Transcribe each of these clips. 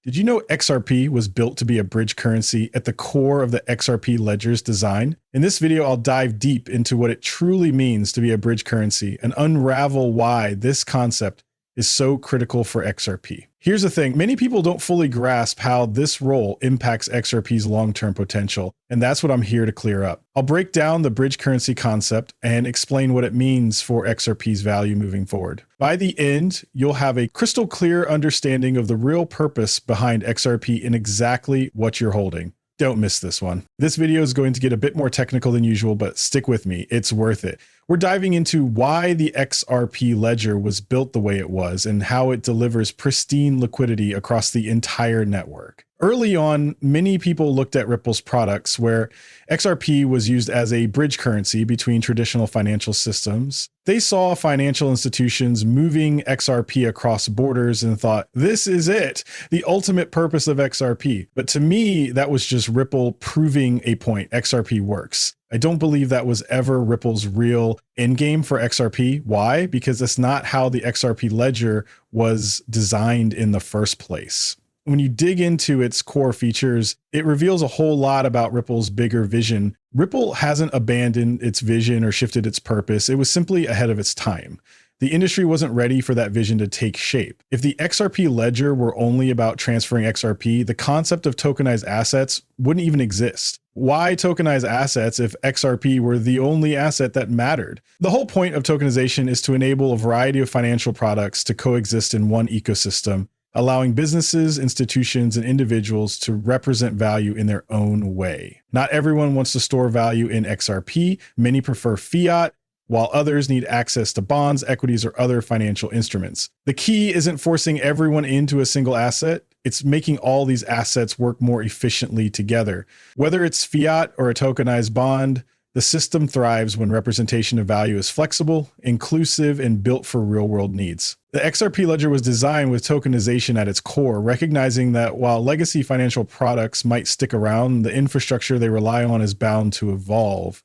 Did you know XRP was built to be a bridge currency at the core of the XRP ledger's design? In this video, I'll dive deep into what it truly means to be a bridge currency and unravel why this concept is so critical for XRP. Here's the thing, many people don't fully grasp how this role impacts XRP's long-term potential, and that's what I'm here to clear up. I'll break down the bridge currency concept and explain what it means for XRP's value moving forward. By the end, you'll have a crystal clear understanding of the real purpose behind XRP and exactly what you're holding. Don't miss this one. This video is going to get a bit more technical than usual, but stick with me, it's worth it. We're diving into why the XRP ledger was built the way it was and how it delivers pristine liquidity across the entire network. Early on, many people looked at Ripple's products where XRP was used as a bridge currency between traditional financial systems. They saw financial institutions moving XRP across borders and thought, this is it, the ultimate purpose of XRP. But to me, that was just Ripple proving a point. XRP works. I don't believe that was ever Ripple's real endgame for XRP. Why? Because that's not how the XRP ledger was designed in the first place. When you dig into its core features, it reveals a whole lot about Ripple's bigger vision. Ripple hasn't abandoned its vision or shifted its purpose. It was simply ahead of its time. The industry wasn't ready for that vision to take shape. If the XRP ledger were only about transferring XRP, the concept of tokenized assets wouldn't even exist. Why tokenize assets if XRP were the only asset that mattered? The whole point of tokenization is to enable a variety of financial products to coexist in one ecosystem, allowing businesses, institutions, and individuals to represent value in their own way. Not everyone wants to store value in XRP. Many prefer fiat, while others need access to bonds, equities, or other financial instruments. The key isn't forcing everyone into a single asset. It's making all these assets work more efficiently together. Whether it's fiat or a tokenized bond, the system thrives when representation of value is flexible, inclusive, and built for real-world needs. The XRP ledger was designed with tokenization at its core, recognizing that while legacy financial products might stick around, the infrastructure they rely on is bound to evolve.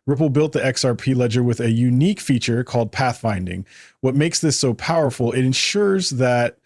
Ripple built the XRP ledger with a unique feature called pathfinding. What makes this so powerful, it ensures that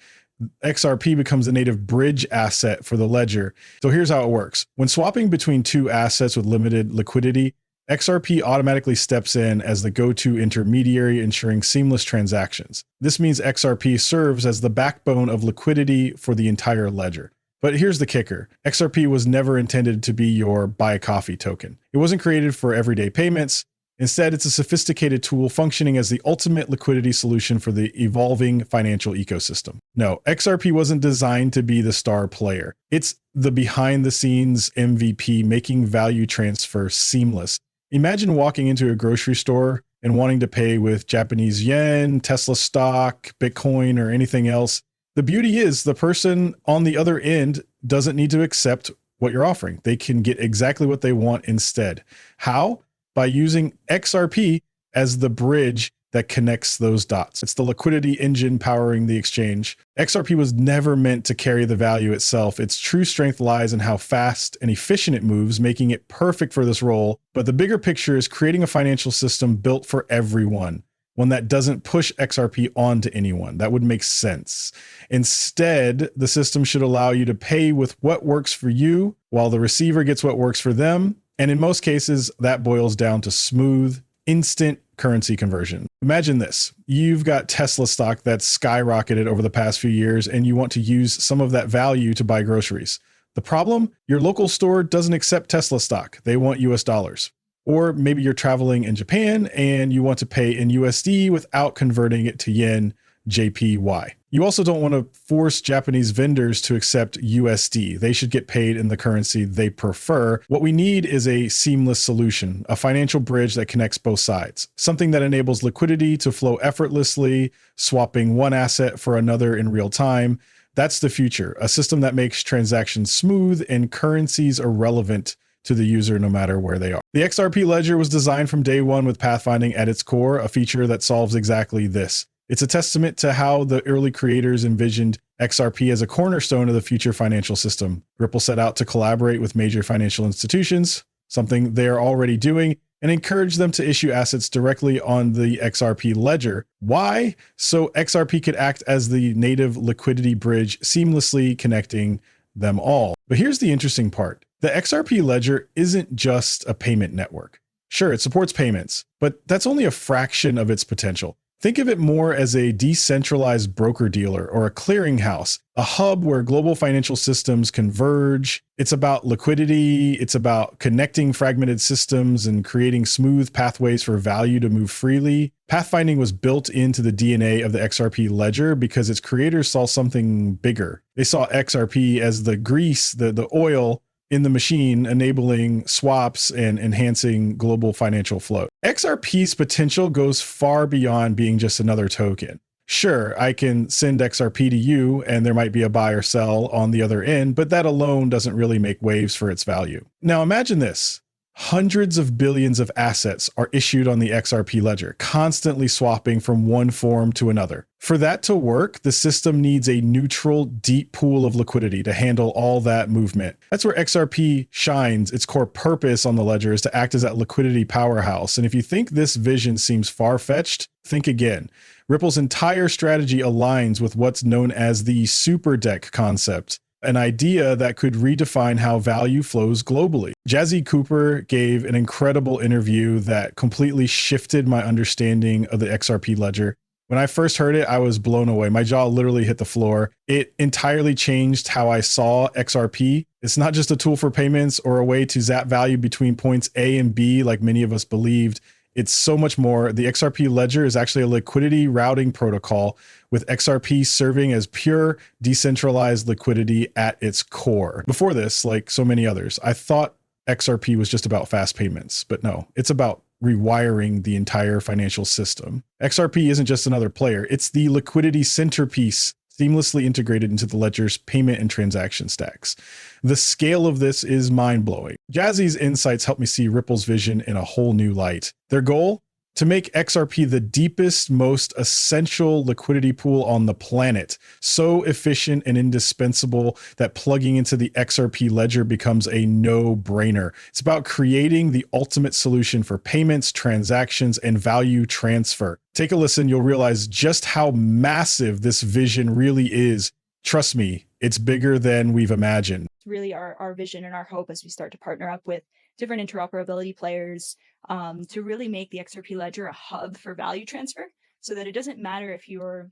XRP becomes a native bridge asset for the ledger. So here's how it works. When swapping between two assets with limited liquidity, XRP automatically steps in as the go-to intermediary, ensuring seamless transactions. This means XRP serves as the backbone of liquidity for the entire ledger. But here's the kicker. XRP was never intended to be your buy a coffee token. It wasn't created for everyday payments. Instead, it's a sophisticated tool functioning as the ultimate liquidity solution for the evolving financial ecosystem. No, XRP wasn't designed to be the star player. It's the behind-the-scenes MVP, making value transfer seamless. Imagine walking into a grocery store and wanting to pay with Japanese yen, Tesla stock, Bitcoin, or anything else. The beauty is the person on the other end doesn't need to accept what you're offering. They can get exactly what they want instead. How? By using XRP as the bridge that connects those dots. It's the liquidity engine powering the exchange. XRP was never meant to carry the value itself. Its true strength lies in how fast and efficient it moves, making it perfect for this role. But the bigger picture is creating a financial system built for everyone, one that doesn't push XRP onto anyone. That would make sense. Instead, the system should allow you to pay with what works for you, while the receiver gets what works for them. And in most cases, that boils down to smooth, instant currency conversion. Imagine this. You've got Tesla stock that's skyrocketed over the past few years, and you want to use some of that value to buy groceries. The problem? Your local store doesn't accept Tesla stock. They want US dollars. Or maybe you're traveling in Japan and you want to pay in USD without converting it to yen, JPY. You also don't want to force Japanese vendors to accept USD. They should get paid in the currency they prefer. What we need is a seamless solution, a financial bridge that connects both sides, something that enables liquidity to flow effortlessly, swapping one asset for another in real time. That's the future, a system that makes transactions smooth and currencies irrelevant to the user no matter where they are. The XRP ledger was designed from day one with pathfinding at its core, a feature that solves exactly this. It's a testament to how the early creators envisioned XRP as a cornerstone of the future financial system. Ripple set out to collaborate with major financial institutions, something they're already doing, and encouraged them to issue assets directly on the XRP ledger. Why? So XRP could act as the native liquidity bridge, seamlessly connecting them all. But here's the interesting part. The XRP ledger isn't just a payment network. Sure, it supports payments, but that's only a fraction of its potential. Think of it more as a decentralized broker-dealer or a clearinghouse, a hub where global financial systems converge. It's about liquidity, it's about connecting fragmented systems and creating smooth pathways for value to move freely. Pathfinding was built into the DNA of the XRP ledger because its creators saw something bigger. They saw XRP as the grease, the oil in the machine, enabling swaps and enhancing global financial flow. XRP's potential goes far beyond being just another token. Sure, I can send XRP to you and there might be a buy or sell on the other end, but that alone doesn't really make waves for its value. Now imagine this. Hundreds of billions of assets are issued on the XRP ledger, constantly swapping from one form to another. For that to work, the system needs a neutral, deep pool of liquidity to handle all that movement. That's where XRP shines. Its core purpose on the ledger is to act as that liquidity powerhouse. And if you think this vision seems far-fetched, think again. Ripple's entire strategy aligns with what's known as the super deck concept, an idea that could redefine how value flows globally. Jazzy Cooper gave an incredible interview that completely shifted my understanding of the XRP ledger. When I first heard it, I was blown away. My jaw literally hit the floor. It entirely changed how I saw XRP. It's not just a tool for payments or a way to zap value between points A and B like many of us believed. It's so much more. The XRP ledger is actually a liquidity routing protocol with XRP serving as pure decentralized liquidity at its core. Before this, like so many others, I thought XRP was just about fast payments, but no, it's about rewiring the entire financial system. XRP isn't just another player. It's the liquidity centerpiece seamlessly integrated into the ledger's payment and transaction stacks. The scale of this is mind-blowing. Jazzy's insights help me see Ripple's vision in a whole new light. Their goal? To make XRP the deepest, most essential liquidity pool on the planet, so efficient and indispensable that plugging into the XRP ledger becomes a no-brainer. It's about creating the ultimate solution for payments, transactions, and value transfer. Take a listen, you'll realize just how massive this vision really is. Trust me, it's bigger than we've imagined. It's really our vision and our hope as we start to partner up with different interoperability players to really make the XRP ledger a hub for value transfer, so that it doesn't matter if you're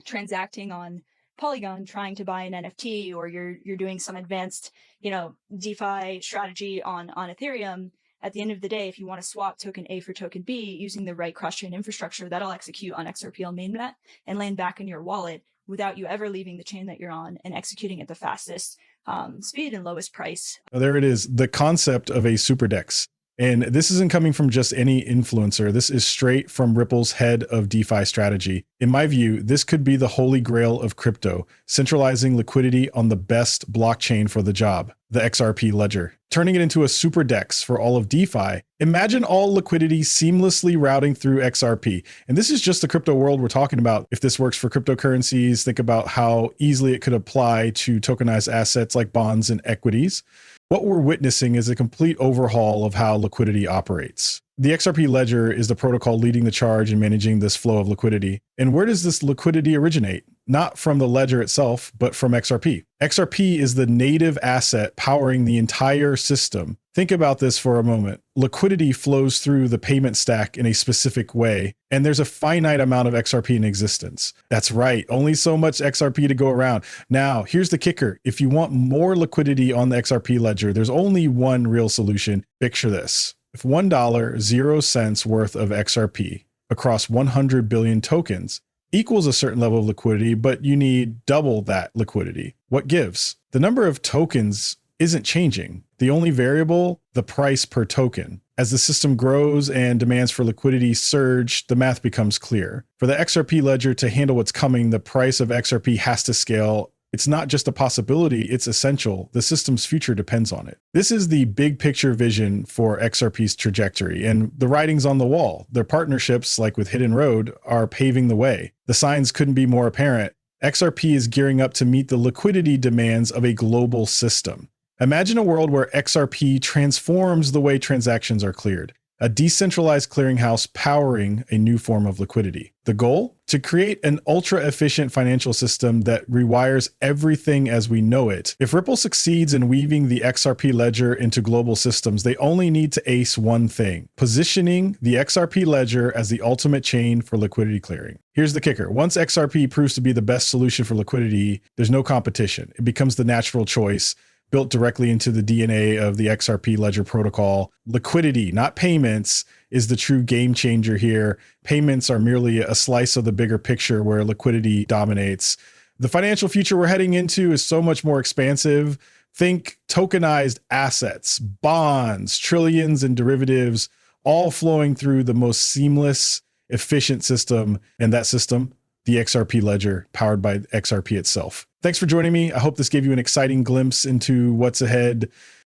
transacting on Polygon trying to buy an NFT, or you're doing some advanced, DeFi strategy on Ethereum. At the end of the day, if you want to swap token A for token B using the right cross-chain infrastructure, that'll execute on XRPL mainnet and land back in your wallet without you ever leaving the chain that you're on, and executing at the fastest speed and lowest price. There it is, the concept of a super dex. And this isn't coming from just any influencer. This is straight from Ripple's head of DeFi strategy. In my view, this could be the holy grail of crypto, centralizing liquidity on the best blockchain for the job, the XRP ledger, turning it into a super dex for all of DeFi. Imagine all liquidity seamlessly routing through XRP. And this is just the crypto world we're talking about. If this works for cryptocurrencies, think about how easily it could apply to tokenized assets like bonds and equities. What we're witnessing is a complete overhaul of how liquidity operates. The XRP ledger is the protocol leading the charge in managing this flow of liquidity. And where does this liquidity originate? Not from the ledger itself, but from XRP. XRP is the native asset powering the entire system. Think about this for a moment. Liquidity flows through the payment stack in a specific way, and there's a finite amount of XRP in existence. That's right, only so much XRP to go around. Now, here's the kicker. If you want more liquidity on the XRP ledger, there's only one real solution. Picture this. If $1, 0 cents worth of XRP across 100 billion tokens equals a certain level of liquidity, but you need double that liquidity, what gives? The number of tokens isn't changing. The only variable, the price per token. As the system grows and demands for liquidity surge, the math becomes clear. For the XRP ledger to handle what's coming, the price of XRP has to scale. It's not just a possibility, it's essential. The system's future depends on it. This is the big picture vision for XRP's trajectory, and the writing's on the wall. Their partnerships, like with Hidden Road, are paving the way. The signs couldn't be more apparent. XRP is gearing up to meet the liquidity demands of a global system. Imagine a world where XRP transforms the way transactions are cleared. a decentralized clearinghouse powering a new form of liquidity. The goal? To create an ultra-efficient financial system that rewires everything as we know it. If Ripple succeeds in weaving the XRP ledger into global systems, they only need to ace one thing: positioning the XRP ledger as the ultimate chain for liquidity clearing. Here's the kicker. Once XRP proves to be the best solution for liquidity, there's no competition. It becomes the natural choice, built directly into the DNA of the XRP ledger protocol. Liquidity, not payments, is the true game changer here. Payments are merely a slice of the bigger picture where liquidity dominates. The financial future we're heading into is so much more expansive. Think tokenized assets, bonds, trillions in derivatives, all flowing through the most seamless, efficient system. And that system, the XRP ledger, powered by XRP itself. Thanks for joining me. I hope this gave you an exciting glimpse into what's ahead